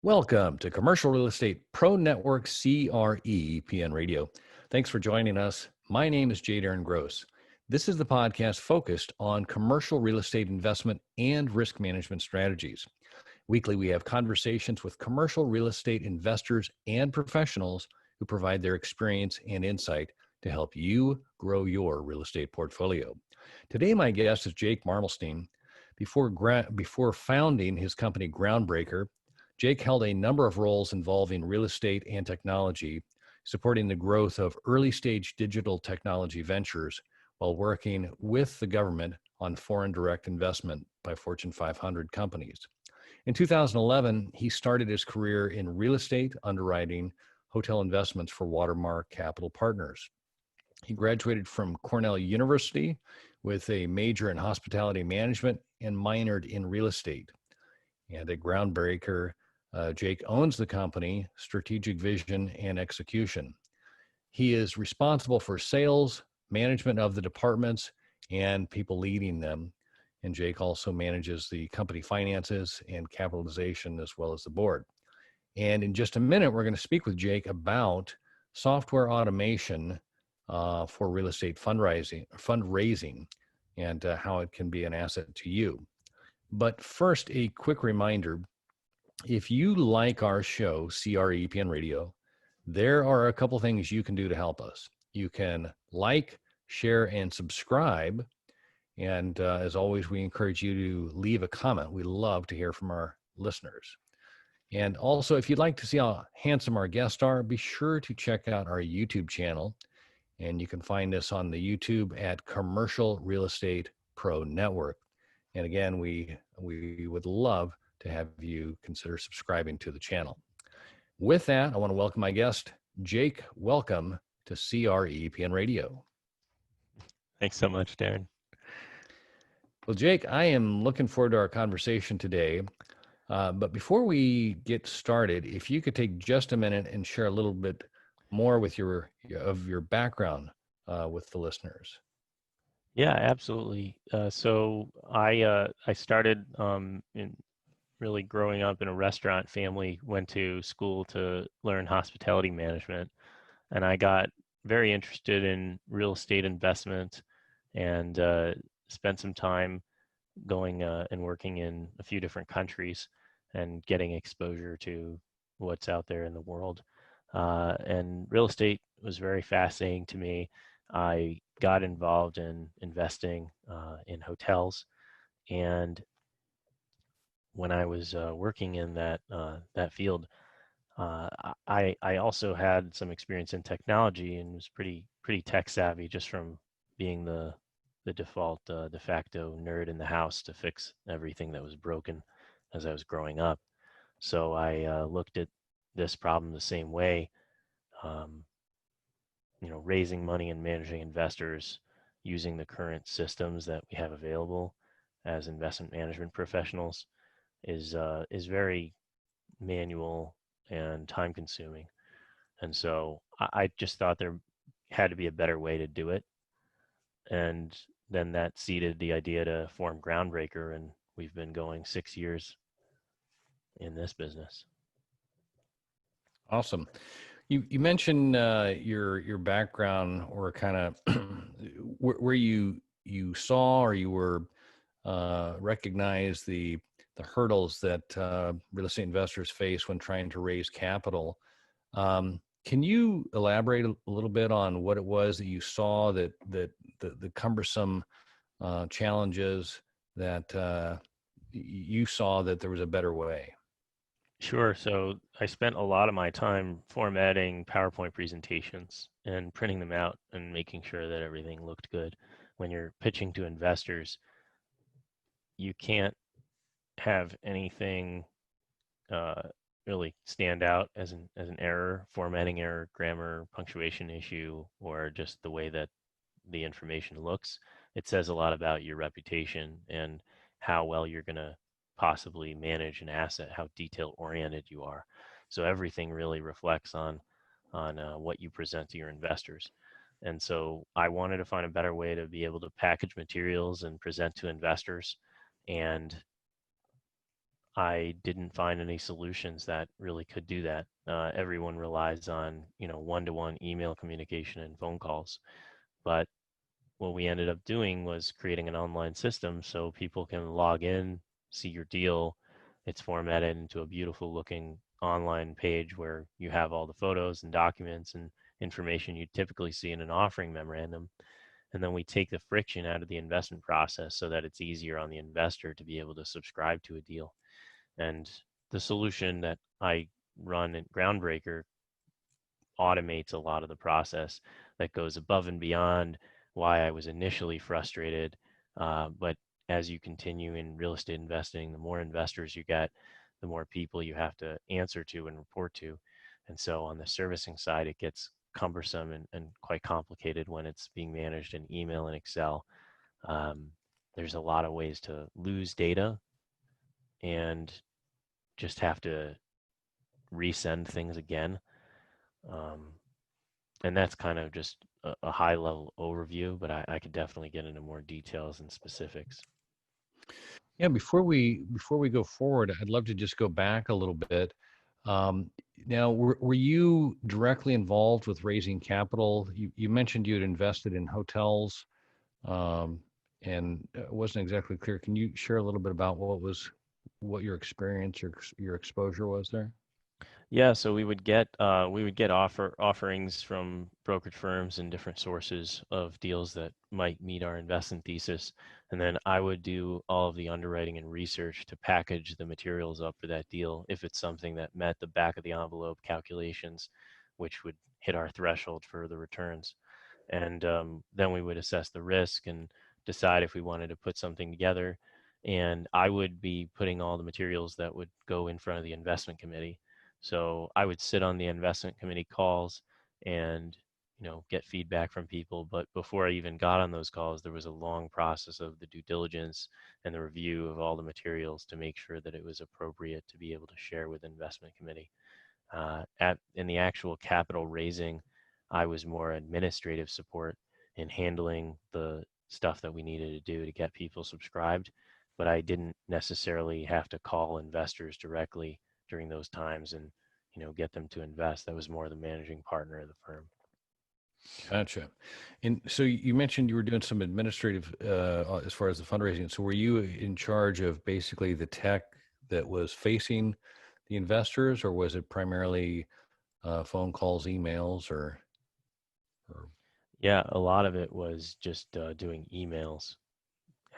Welcome to Commercial Real Estate Pro Network CREPN Radio. Thanks for joining us. My name is J. Darren Gross. This is the podcast focused on commercial real estate investment and risk management strategies. Weekly, we have conversations with commercial real estate investors and professionals who provide their experience and insight to help you grow your real estate portfolio. Today, my guest is Jake Marmulstein. Before founding his company Groundbreaker, Jake held a number of roles involving real estate and technology, supporting the growth of early-stage digital technology ventures while working with the government on foreign direct investment by Fortune 500 companies. In 2011, he started his career in real estate, underwriting, hotel investments for Watermark Capital Partners. He graduated from Cornell University with a major in hospitality management and minored in real estate. And at Groundbreaker, Jake owns the company, strategic vision, and execution. He is responsible for sales, management of the departments, and people leading them. And Jake also manages the company finances and capitalization as well as the board. And in just a minute, we're going to speak with Jake about software automation for real estate fundraising, and how it can be an asset to you. But first, a quick reminder. If you like our show, CREPN Radio, there are a couple things you can do to help us. You can like, share, and subscribe. And as always, we encourage you to leave a comment. We love to hear from our listeners. And also, if you'd like to see how handsome our guests are, be sure to check out our YouTube channel. And you can find us on the YouTube at Commercial Real Estate Pro Network. And again, we would love to have you consider subscribing to the channel. With that, I want to welcome my guest, Jake. Welcome to CREPN Radio. Thanks so much, Darren. Well, Jake, I am looking forward to our conversation today. But before we get started, if you could take just a minute and share a little bit more with your background with the listeners. Yeah, absolutely. So I started in really growing up in a restaurant family, went to school to learn hospitality management, and I got very interested in real estate investment and spent some time going and working in a few different countries and getting exposure to what's out there in the world. And real estate was very fascinating to me. I got involved in investing in hotels, and when I was working in that field, I also had some experience in technology and was pretty tech savvy just from being the default de facto nerd in the house to fix everything that was broken as I was growing up. So I looked at this problem the same way. Raising money and managing investors using the current systems that we have available as investment management professionals is very manual and time consuming. And so I just thought there had to be a better way to do it. And then that seeded the idea to form Groundbreaker, and we've been going 6 years in this business. Awesome. You mentioned your background, or kind of where you saw or you were recognized the hurdles that real estate investors face when trying to raise capital. Can you elaborate a little bit on what it was that you saw, that the cumbersome challenges that you saw that there was a better way? Sure. So I spent a lot of my time formatting PowerPoint presentations and printing them out and making sure that everything looked good. When you're pitching to investors, you can't have anything really stand out as an error, formatting error, grammar, punctuation issue, or just the way that the information looks. It says a lot about your reputation and how well you're going to possibly manage an asset, how detail oriented you are. So everything really reflects on what you present to your investors. And so I wanted to find a better way to be able to package materials and present to investors. And I didn't find any solutions that really could do that. Everyone relies on, one-to-one email communication and phone calls. But what we ended up doing was creating an online system so people can log in, see your deal. It's formatted into a beautiful looking online page where you have all the photos and documents and information you typically see in an offering memorandum. And then we take the friction out of the investment process so that it's easier on the investor to be able to subscribe to a deal. And the solution that I run at Groundbreaker automates a lot of the process that goes above and beyond why I was initially frustrated. But as you continue in real estate investing, the more investors you get, the more people you have to answer to and report to. And so on the servicing side, it gets cumbersome and quite complicated when it's being managed in email and Excel. Um, there's a lot of ways to lose data and just have to resend things again. Um, and that's kind of just a high level overview, but I could definitely get into more details and specifics. Yeah, before we go forward, I'd love to just go back a little bit. Um, Now, were you directly involved with raising capital? You mentioned you had invested in hotels, um, and it wasn't exactly clear. Can you share a little bit about what your experience, your exposure was there? Yeah, so we would get offerings from brokerage firms and different sources of deals that might meet our investment thesis, and then I would do all of the underwriting and research to package the materials up for that deal if it's something that met the back of the envelope calculations, which would hit our threshold for the returns. And then we would assess the risk and decide if we wanted to put something together. And I would be putting all the materials that would go in front of the investment committee. So I would sit on the investment committee calls and get feedback from people. But before I even got on those calls, there was a long process of the due diligence and the review of all the materials to make sure that it was appropriate to be able to share with the investment committee. In the actual capital raising, I was more administrative support in handling the stuff that we needed to do to get people subscribed, but I didn't necessarily have to call investors directly during those times and get them to invest. That was more the managing partner of the firm. Gotcha. And so you mentioned you were doing some administrative as far as the fundraising. So were you in charge of basically the tech that was facing the investors, or was it primarily phone calls, emails, or Yeah, a lot of it was just doing emails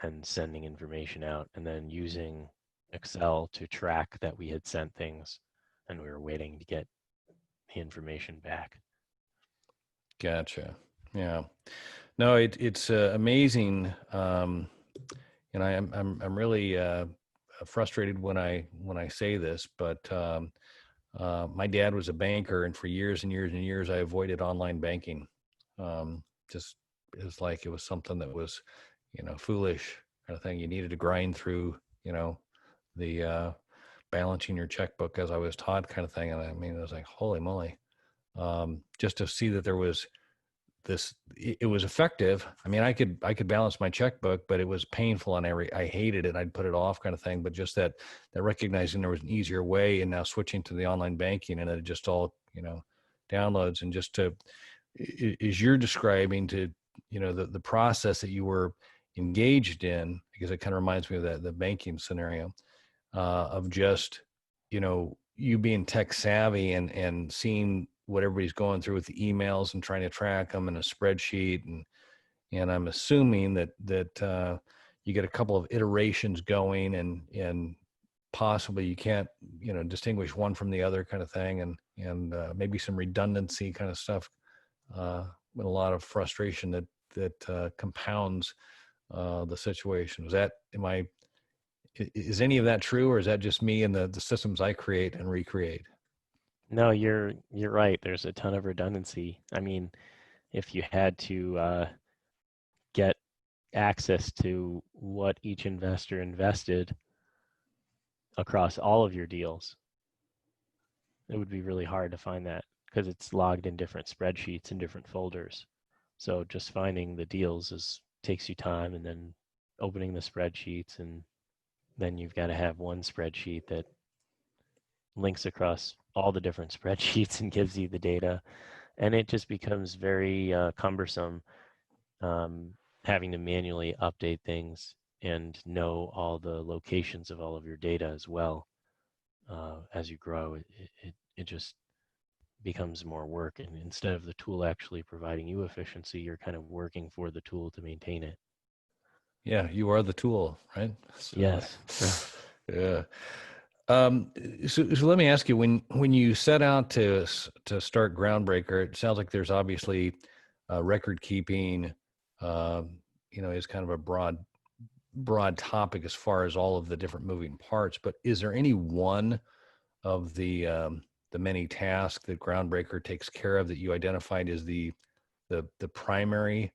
and sending information out, and then using Excel to track that we had sent things and we were waiting to get the information back. Gotcha. Yeah. No, it's amazing. And I'm really frustrated when I say this, but my dad was a banker, and for years and years and years, I avoided online banking. Just it was like it was something that was, foolish kind of thing. You needed to grind through, the balancing your checkbook as I was taught, kind of thing. And I mean, it was like, holy moly, just to see that there was it was effective. I mean, I could balance my checkbook, but it was painful, and I hated it. I'd put it off, kind of thing. But just that recognizing there was an easier way, and now switching to the online banking, and it just all downloads, and just to as you're describing, to the process that you were engaged in, because it kind of reminds me of the banking scenario, of just you being tech savvy, and seeing what everybody's going through with the emails and trying to track them in a spreadsheet, and I'm assuming that you get a couple of iterations going, and possibly you can't distinguish one from the other, kind of thing, and maybe some redundancy kind of stuff, with a lot of frustration that compounds the situation. Is any of that true, or is that just me and the systems I create and recreate? No, you're right. There's a ton of redundancy. I mean, if you had to get access to what each investor invested across all of your deals, it would be really hard to find that because it's logged in different spreadsheets and different folders. So just finding the deals is takes you time, and then opening the spreadsheets and then you've got to have one spreadsheet that links across all the different spreadsheets and gives you the data. And it just becomes very cumbersome, um, having to manually update things and know all the locations of all of your data as well. As you grow, it just becomes more work. And instead of the tool actually providing you efficiency, you're kind of working for the tool to maintain it. Yeah, you are the tool, right? So, Yes. yeah. Um, so let me ask you, when you set out to start Groundbreaker, it sounds like there's obviously record keeping, is kind of a broad topic as far as all of the different moving parts. But is there any one of the many tasks that Groundbreaker takes care of that you identified as the primary,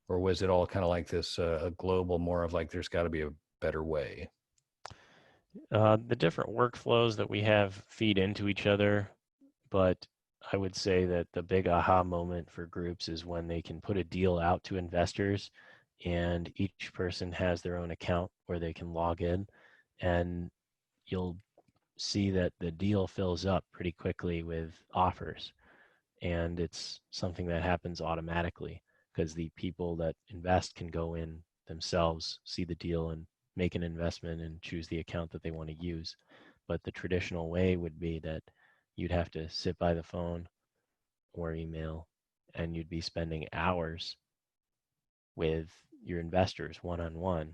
or was it all kind of like this a global, more of like there's got to be a better way? The different workflows that we have feed into each other, but I would say that the big aha moment for groups is when they can put a deal out to investors and each person has their own account where they can log in, and you'll see that the deal fills up pretty quickly with offers. And it's something that happens automatically because the people that invest can go in themselves, see the deal, and make an investment and choose the account that they want to use. But the traditional way would be that you'd have to sit by the phone or email, and you'd be spending hours with your investors one on one,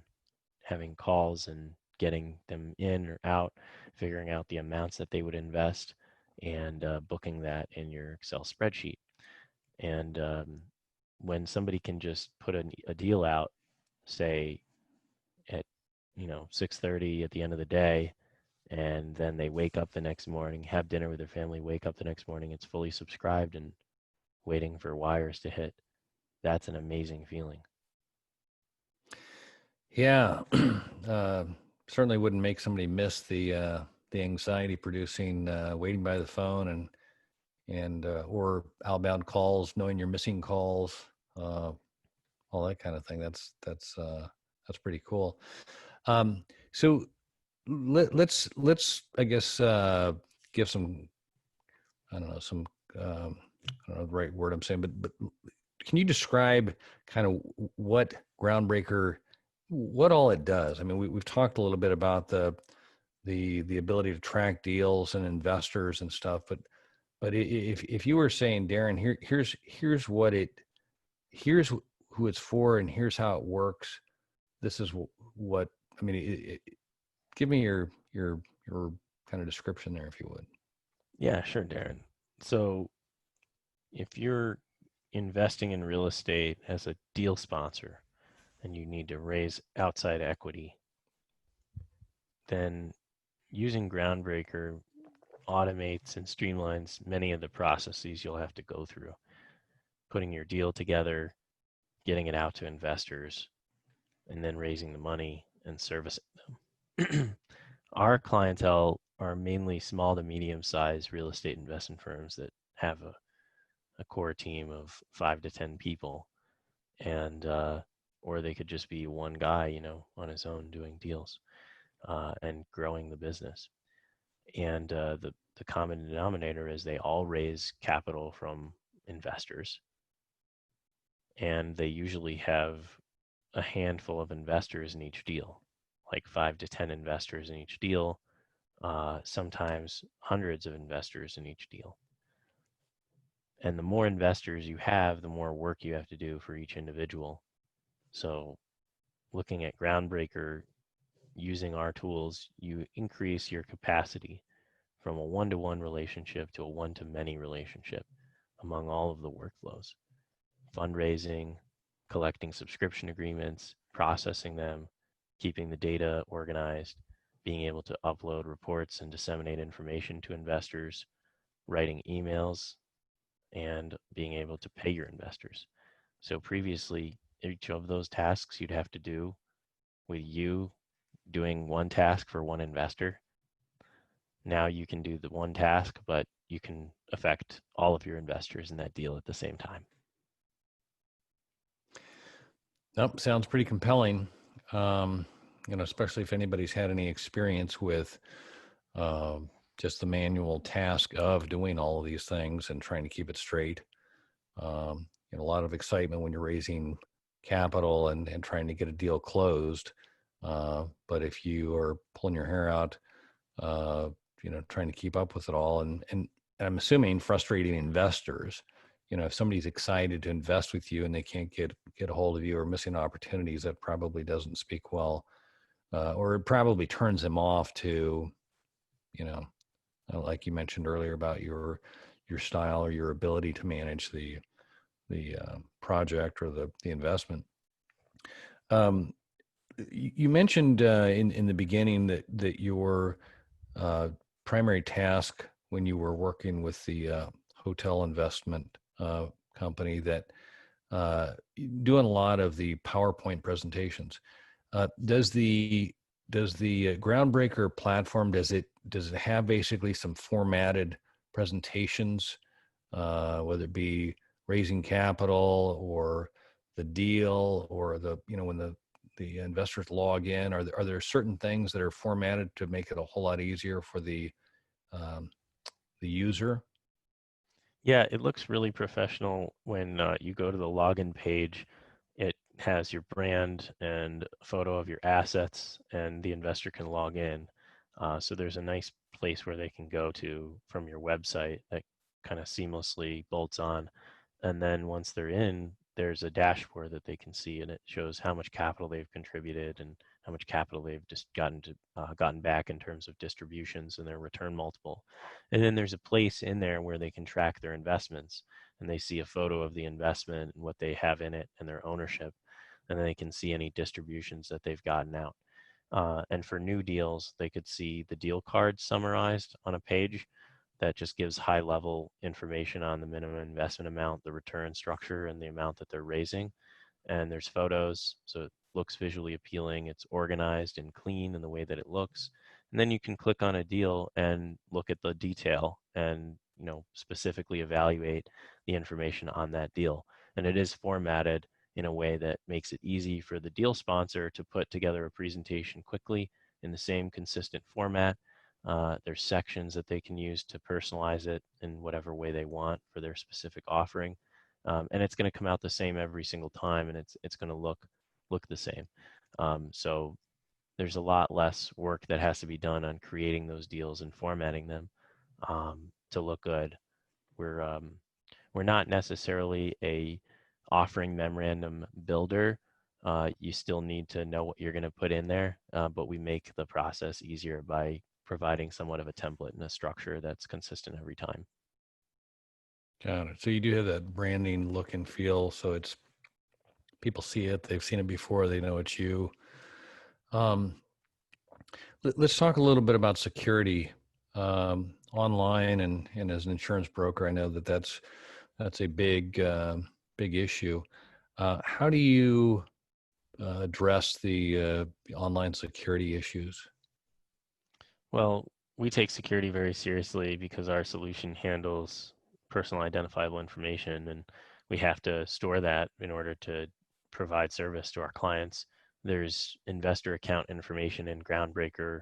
having calls and getting them in or out, figuring out the amounts that they would invest, and booking that in your Excel spreadsheet. And when somebody can just put a deal out, say at 6:30 at the end of the day, and then they wake up the next morning, have dinner with their family, wake up the next morning, it's fully subscribed and waiting for wires to hit. That's an amazing feeling. Yeah, uh, certainly wouldn't make somebody miss the anxiety producing waiting by the phone and or outbound calls, knowing you're missing calls, uh, all that kind of thing. That's pretty cool. Um, so let's I guess give some, I don't know, some I don't know the right word I'm saying, but can you describe kind of what Groundbreaker, what all it does? I mean, we've talked a little bit about the ability to track deals and investors and stuff, but if you were saying, Darren, here's what here's who it's for, and here's how it works. This is what I mean. Give me your kind of description there, if you would. Yeah, sure, Darren. So if you're investing in real estate as a deal sponsor and you need to raise outside equity, then using Groundbreaker automates and streamlines many of the processes you'll have to go through, putting your deal together, getting it out to investors, and then raising the money and servicing them. Our clientele are mainly small to medium sized real estate investment firms that have a core team of 5 to 10 people, and or they could just be one guy, on his own doing deals and growing the business. And the common denominator is they all raise capital from investors, and they usually have a handful of investors in each deal, like 5 to 10 investors in each deal, sometimes hundreds of investors in each deal. And the more investors you have, the more work you have to do for each individual. So, looking at Groundbreaker, using our tools, you increase your capacity from a one-to-one relationship to a one-to-many relationship among all of the workflows. Fundraising, collecting subscription agreements, processing them, keeping the data organized, being able to upload reports and disseminate information to investors, writing emails, and being able to pay your investors. So previously, each of those tasks you'd have to do with you doing one task for one investor. Now you can do the one task, but you can affect all of your investors in that deal at the same time. Nope, sounds pretty compelling. Um, especially if anybody's had any experience with just the manual task of doing all of these things and trying to keep it straight. A lot of excitement when you're raising capital and trying to get a deal closed. But if you are pulling your hair out, trying to keep up with it all, and I'm assuming frustrating investors, if somebody's excited to invest with you and they can't get a hold of you or missing opportunities, that probably doesn't speak well, or it probably turns them off to, like you mentioned earlier about your style or your ability to manage the project or the investment. You mentioned in the beginning that your primary task when you were working with the hotel investment company, that doing a lot of the PowerPoint presentations. Does the Groundbreaker platform, does it have basically some formatted presentations, whether it be raising capital or the deal or when the investors log in? Are there certain things that are formatted to make it a whole lot easier for the user? Yeah, it looks really professional when you go to the login page. It has your brand and a photo of your assets, and the investor can log in. So there's a nice place where they can go to from your website that kind of seamlessly bolts on. And then once they're in, there's a dashboard that they can see, and it shows how much capital they've contributed and how much capital they've just gotten back in terms of distributions and their return multiple. And then there's a place in there where they can track their investments, and they see a photo of the investment and what they have in it and their ownership, and then they can see any distributions that they've gotten out. And for new deals, they could see the deal cards summarized on a page that just gives high level information on the minimum investment amount, the return structure, and the amount that they're raising. And there's photos, so it looks visually appealing. It's organized and clean in the way that it looks. And then you can click on a deal and look at the detail and specifically evaluate the information on that deal. And it is formatted in a way that makes it easy for the deal sponsor to put together a presentation quickly in the same consistent format. There's sections that they can use to personalize it in whatever way they want for their specific offering. And it's going to come out the same every single time, and it's going to look the same. So there's a lot less work that has to be done on creating those deals and formatting them to look good. We're not necessarily a offering memorandum builder. You still need to know what you're going to put in there, but we make the process easier by providing somewhat of a template and a structure that's consistent every time. Got it. So you do have that branding look and feel. So it's, people see it, they've seen it before, they know it's you. Let's talk a little bit about security online and as an insurance broker. I know that's a big issue. How do you address the online security issues? Well, we take security very seriously because our solution handles personal identifiable information, and we have to store that in order to provide service to our clients. There's investor account information in Groundbreaker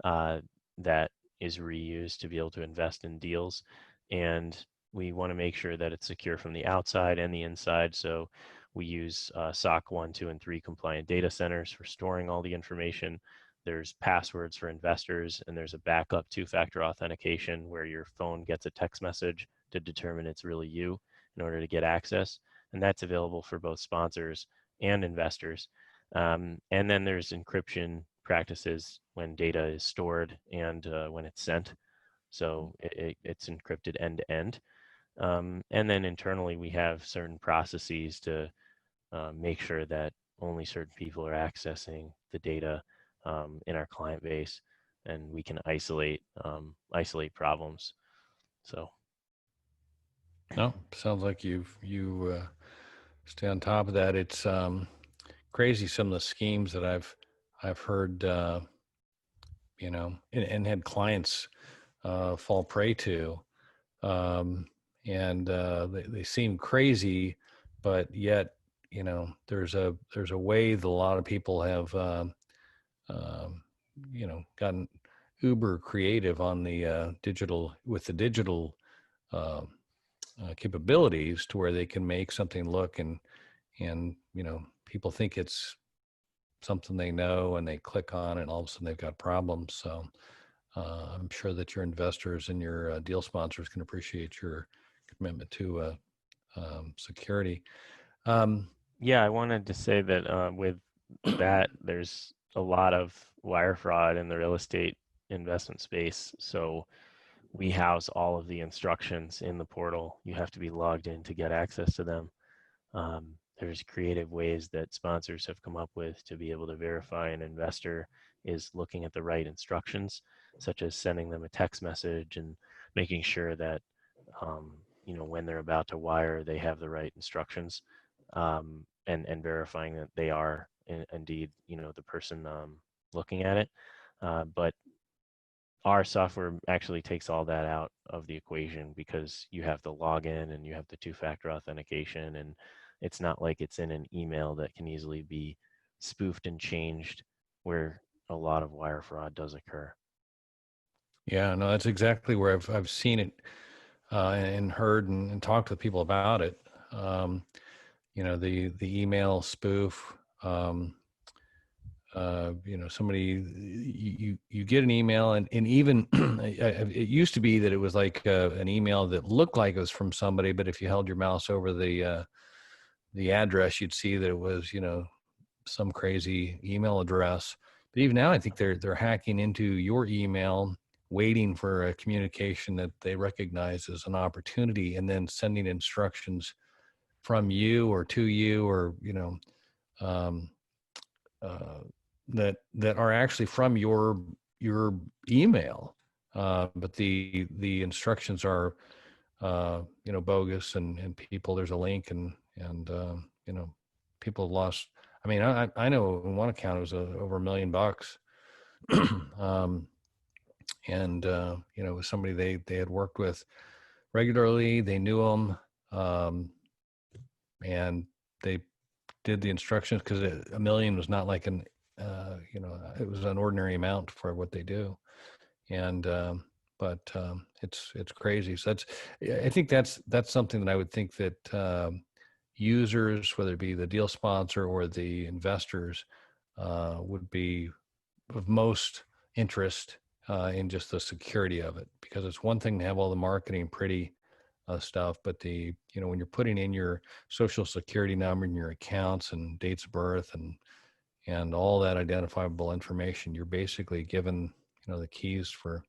that is reused to be able to invest in deals, and we want to make sure that it's secure from the outside and the inside. So we use SOC 1, 2, and 3 compliant data centers for storing all the information. There's passwords for investors, and there's a backup two-factor authentication where your phone gets a text message to determine it's really you in order to get access. And that's available for both sponsors and investors. And then there's encryption practices when data is stored and when it's sent. So it's encrypted end to end. And then internally, we have certain processes to make sure that only certain people are accessing the data in our client base, and we can isolate problems. So, No, sounds like you stay on top of that. It's crazy some of the schemes that I've heard, and had clients fall prey to, and they seem crazy, but yet there's a way that a lot of people have gotten uber creative on the digital uh, capabilities to where they can make something look and people think it's something they know and they click on it and all of a sudden they've got problems. So I'm sure that your investors and your deal sponsors can appreciate your commitment to security. Yeah, I wanted to say that with that, there's a lot of wire fraud in the real estate investment space. So we house all of the instructions in the portal. You have to be logged in to get access to them. There's creative ways that sponsors have come up with to be able to verify an investor is looking at the right instructions, such as sending them a text message and making sure that when they're about to wire, they have the right instructions, and verifying that they are indeed the person looking at it. But our software actually takes all that out of the equation because you have the login and you have the two-factor authentication, and it's not like it's in an email that can easily be spoofed and changed where a lot of wire fraud does occur. Yeah, no, that's exactly where I've seen it and heard and talked to people about it. The email spoof. Somebody you get an email and even it used to be that it was like an email that looked like it was from somebody, but if you held your mouse over the address, you'd see that it was some crazy email address. But even now, I think they're hacking into your email, waiting for a communication that they recognize as an opportunity, and then sending instructions from you or to you or um, that are actually from your email, but the instructions are bogus and people. There's a link and people have lost. I mean, I know in one account it was over $1 million, and it was somebody they had worked with regularly. They knew them, and they did the instructions because $1 million was not like it was an ordinary amount for what they do. And but it's crazy. So I think that's something that I would think that users, whether it be the deal sponsor or the investors, would be of most interest in just the security of it, because it's one thing to have all the marketing pretty stuff, but when you're putting in your social security number and your accounts and dates of birth and all that identifiable information, you're basically given the keys for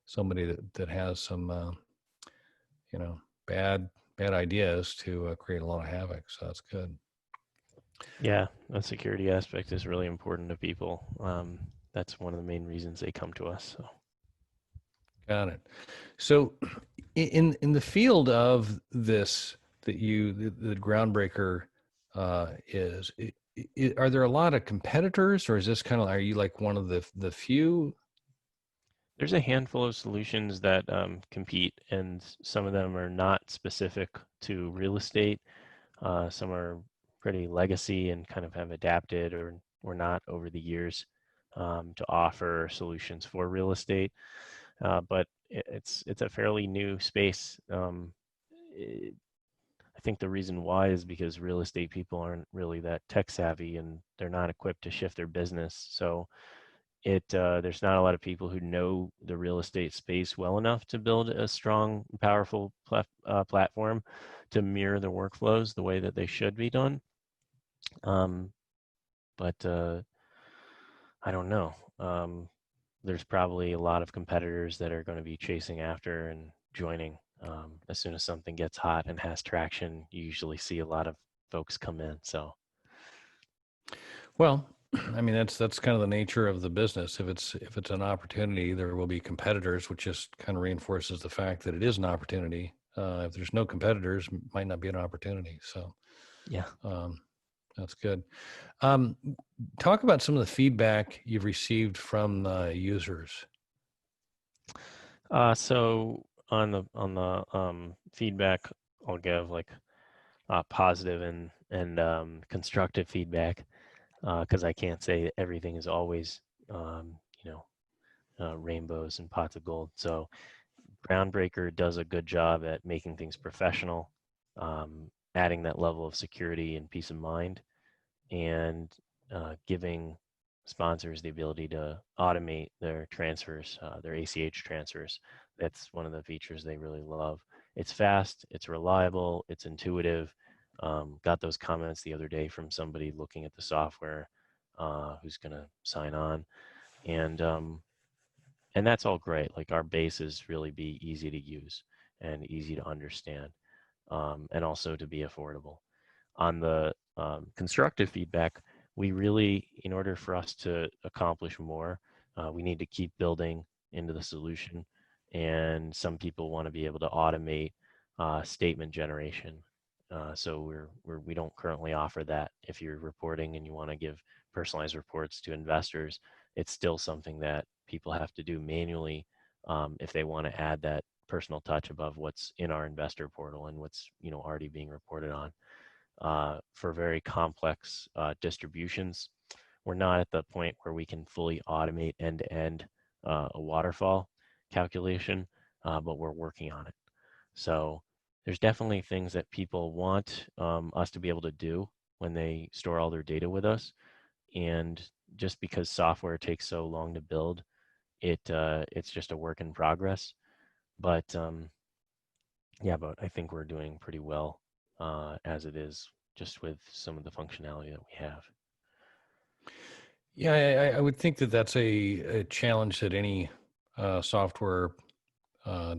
somebody that has some bad ideas to create a lot of havoc. So that's good. Yeah, the security aspect is really important to people. That's one of the main reasons they come to us. So. Got it. So in the field of this that the Groundbreaker is, are there a lot of competitors, or is this kind of, are you like one of the few? There's a handful of solutions that compete, and some of them are not specific to real estate. Some are pretty legacy and kind of have adapted or not over the years to offer solutions for real estate. But it's a fairly new space. I think the reason why is because real estate people aren't really that tech savvy and they're not equipped to shift their business. So there's not a lot of people who know the real estate space well enough to build a strong, powerful platform to mirror the workflows the way that they should be done. But I don't know. There's probably a lot of competitors that are going to be chasing after and joining. As soon as something gets hot and has traction, you usually see a lot of folks come in. So, Well, I mean that's kind of the nature of the business. If it's an opportunity, there will be competitors, which just kind of reinforces the fact that it is an opportunity. If there's no competitors, it might not be an opportunity. So, yeah. That's good. Talk about some of the feedback you've received from users. So on the feedback, I'll give like positive and constructive feedback because I can't say that everything is always you know, rainbows and pots of gold. So Groundbreaker does a good job at making things professional, adding that level of security and peace of mind, and giving sponsors the ability to automate their transfers, their ACH transfers. That's one of the features they really love. It's fast, it's reliable, it's intuitive. Got those comments the other day from somebody looking at the software who's going to sign on, and and that's all great. Like our bases really be easy to use and easy to understand, and also to be affordable. On the constructive feedback, we really, in order for us to accomplish more, we need to keep building into the solution. And some people want to be able to automate statement generation. So we don't currently offer that. If you're reporting and you want to give personalized reports to investors, it's still something that people have to do manually if they want to add that personal touch above what's in our investor portal and what's already being reported on. For very complex distributions, we're not at the point where we can fully automate end-to-end a waterfall calculation, but we're working on it. So there's definitely things that people want us to be able to do when they store all their data with us. And just because software takes so long to build, it's just a work in progress. But yeah, but I think we're doing pretty well as it is, just with some of the functionality that we have. Yeah, I would think that that's a challenge that any software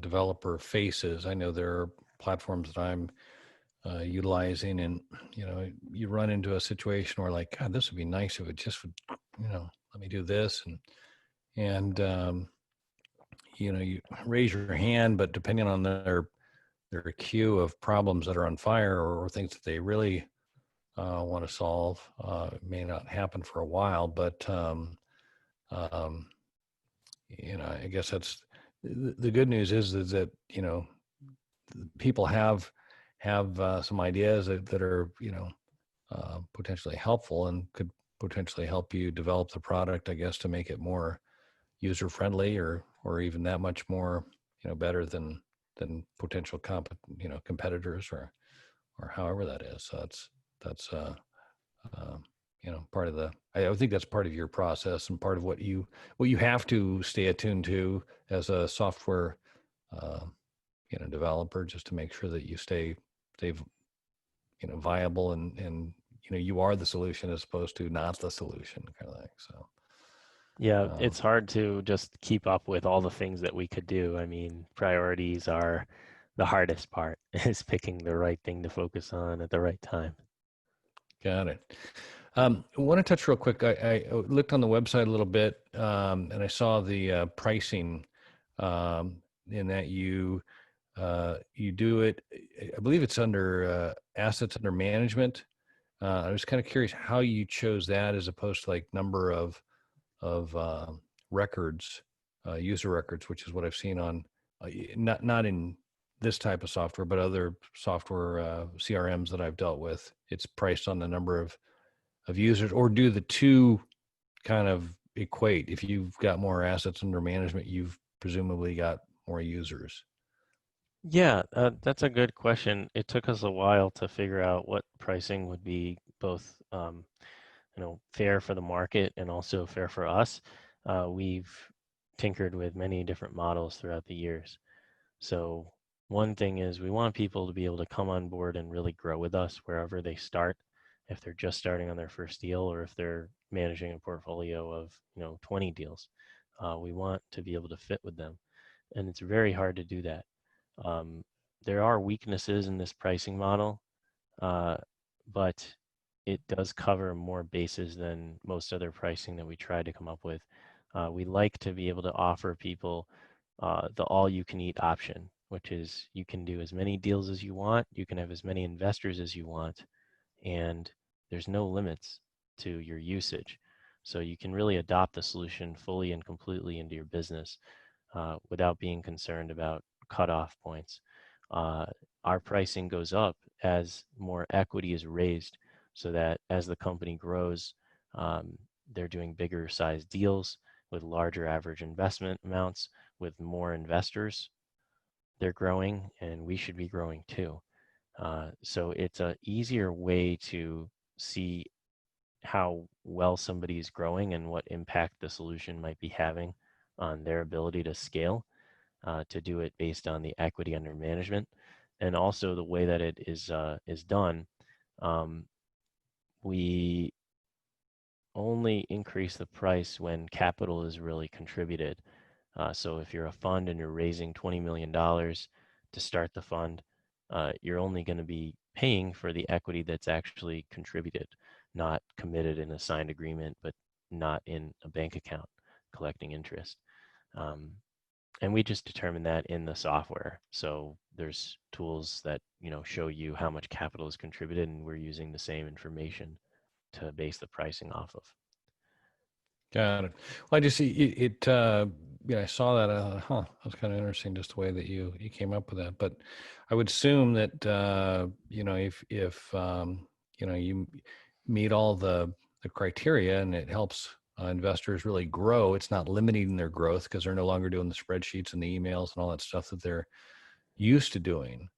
developer faces. I know there are platforms that I'm utilizing, and you run into a situation where, like, God, this would be nice if it just would, let me do this, and you raise your hand, but depending on their queue of problems that are on fire or things that they really want to solve, it may not happen for a while, but um, I guess that's the good news is that people have some ideas that are potentially helpful and could potentially help you develop the product, I guess, to make it more user friendly or even that much more better than potential competitors or however that is. So that's uh, part of I think that's part of your process and part of what you have to stay attuned to as a software uh, developer, just to make sure that you stay viable and you are the solution as opposed to not the solution, kind of thing. So Yeah, it's hard to just keep up with all the things that we could do. I mean, priorities are the hardest part, is picking the right thing to focus on at the right time. got it. I want to touch real quick. I looked on the website a little bit, and I saw the pricing in that you do it. I believe it's under assets under management. I was kind of curious how you chose that as opposed to like number of records, user records, which is what I've seen on not in this type of software, but other software CRMs that I've dealt with. It's priced on the number of users, or do the two kind of equate? If you've got more assets under management, you've presumably got more users. Yeah, that's a good question. It took us a while to figure out what pricing would be both, fair for the market and also fair for us. We've tinkered with many different models throughout the years. So one thing is we want people to be able to come on board and really grow with us wherever they start. If they're just starting on their first deal or if they're managing a portfolio of 20 deals, we want to be able to fit with them, and it's very hard to do that. Um, there are weaknesses in this pricing model, uh, but it does cover more bases than most other pricing that we try to come up with. We like to be able to offer people the all-you-can-eat option, which is you can do as many deals as you want, you can have as many investors as you want, and there's no limits to your usage. So you can really adopt the solution fully and completely into your business without being concerned about cutoff points. Uh, our pricing goes up as more equity is raised so that as the company grows, um, They're doing bigger size deals with larger average investment amounts, with more investors. They're growing, and we should be growing too. So it's an easier way to see how well somebody is growing and what impact the solution might be having on their ability to scale, to do it based on the equity under management, and also the way that it is done. Um, we only increase the price when capital is really contributed. So if you're a fund and you're raising $20 million to start the fund, you're only going to be paying for the equity that's actually contributed, not committed in a signed agreement, but not in a bank account collecting interest. Um, and we just determine that in the software. So there's tools that show you how much capital is contributed, and we're using the same information to base the pricing off of. Got it. Well, I just see it. I saw that. That's kind of interesting, just the way that you came up with that. But I would assume that if you meet all the criteria and it helps investors really grow, it's not limiting their growth because they're no longer doing the spreadsheets and the emails and all that stuff that they're used to doing.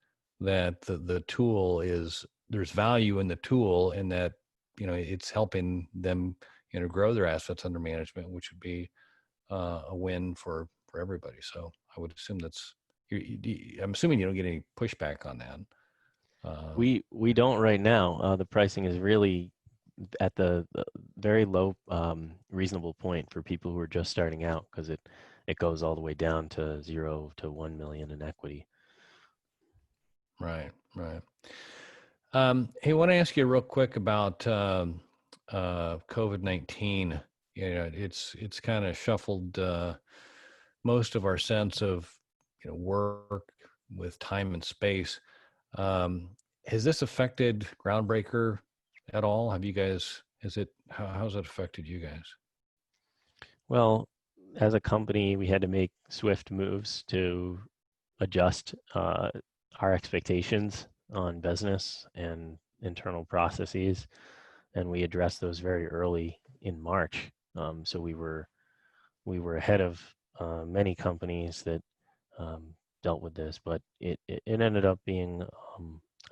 That the tool is, there's value in the tool, and that it's helping them grow their assets under management, which would be a win for everybody. So I would assume I'm assuming you don't get any pushback on that. We don't right now. The pricing is really at the very low, reasonable point for people who are just starting out, because it goes all the way down to 0 to 1 million in equity. Right. Hey, I want to ask you real quick about COVID-19. It's kind of shuffled most of our sense of work with time and space. Has this affected Groundbreaker at all? Have you guys? How's it affected you guys? Well, as a company, we had to make swift moves to adjust our expectations on business and internal processes, and we addressed those very early in March. So we were ahead of many companies that dealt with this, but it ended up being,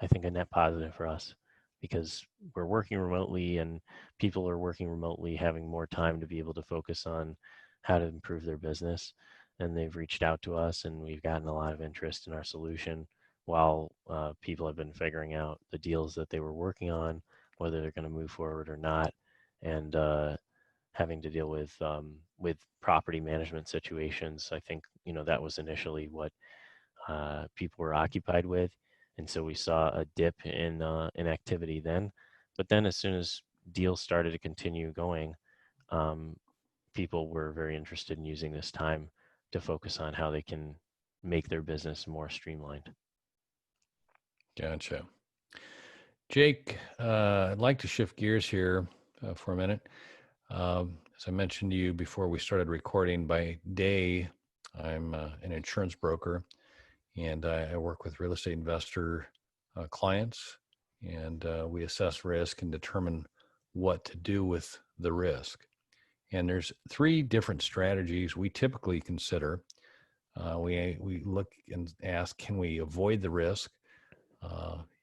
I think, a net positive for us, because we're working remotely and people are working remotely, having more time to be able to focus on how to improve their business. And they've reached out to us, and we've gotten a lot of interest in our solution, while people have been figuring out the deals that they were working on, whether they're going to move forward or not, and having to deal with property management situations. I think that was initially what people were occupied with, and so we saw a dip in activity then. But then, as soon as deals started to continue going, people were very interested in using this time to focus on how they can make their business more streamlined. Gotcha. Jake, I'd like to shift gears here for a minute. As I mentioned to you before we started recording, by day, I'm an insurance broker, and I work with real estate investor clients, and we assess risk and determine what to do with the risk. And there's 3 different strategies we typically consider. We look and ask, can we avoid the risk?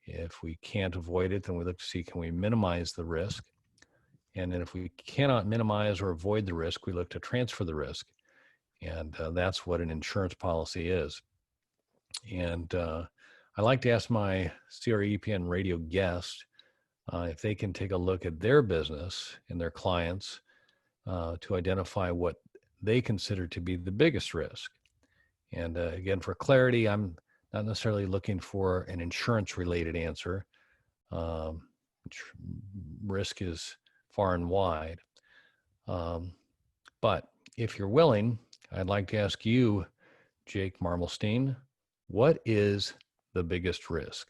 If we can't avoid it, then we look to see, can we minimize the risk? And then if we cannot minimize or avoid the risk, we look to transfer the risk. And that's what an insurance policy is. And I like to ask my CREPN radio guests if they can take a look at their business and their clients to identify what they consider to be the biggest risk. And again, for clarity, I'm not necessarily looking for an insurance-related answer. Risk is far and wide. But if you're willing, I'd like to ask you, Jake Marmulstein, what is the biggest risk?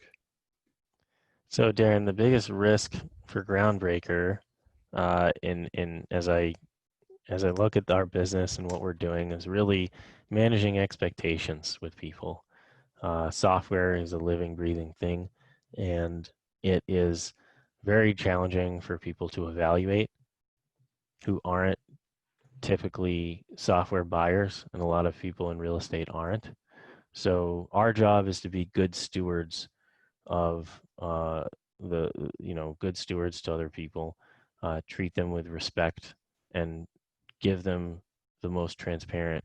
So, Darren, the biggest risk for Groundbreaker, in as I look at our business and what we're doing, is really managing expectations with people. Software is a living, breathing thing, and it is very challenging for people to evaluate who aren't typically software buyers, and a lot of people in real estate aren't. So our job is to be good stewards of good stewards to other people, treat them with respect, and give them the most transparent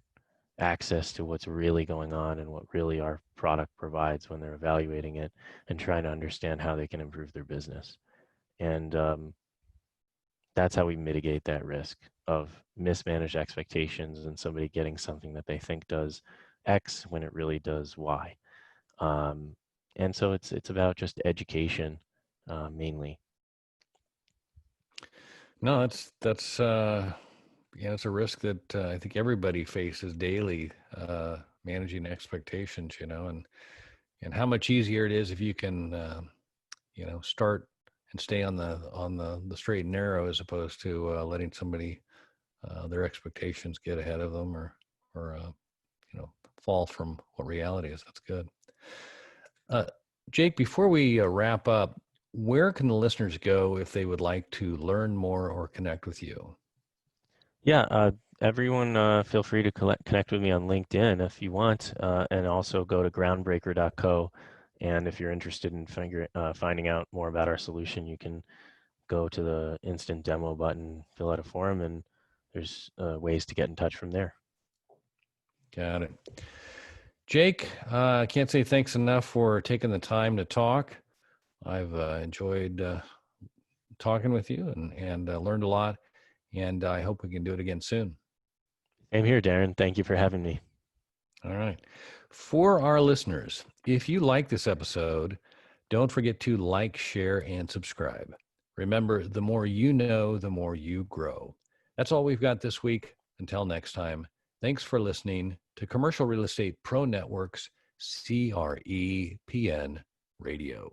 access to what's really going on and what really our product provides when they're evaluating it, and trying to understand how they can improve their business. And that's how we mitigate that risk of mismanaged expectations and somebody getting something that they think does X when it really does Y. And so it's about just education mainly. No, it's a risk that I think everybody faces daily, managing expectations, and how much easier it is if you can, start and stay on the straight and narrow, as opposed to letting somebody their expectations get ahead of them, or fall from what reality is. That's good. Jake, before we wrap up, where can the listeners go if they would like to learn more or connect with you? Yeah, everyone feel free to connect with me on LinkedIn if you want, and also go to groundbreaker.co. And if you're interested in finding out more about our solution, you can go to the instant demo button, fill out a form, and there's ways to get in touch from there. Got it. Jake, I can't say thanks enough for taking the time to talk. I've enjoyed talking with you and learned a lot, and I hope we can do it again soon. Same here, Darren. Thank you for having me. All right. For our listeners, if you like this episode, don't forget to like, share, and subscribe. Remember, the more you know, the more you grow. That's all we've got this week. Until next time, thanks for listening to Commercial Real Estate Pro Network's CREPN Radio.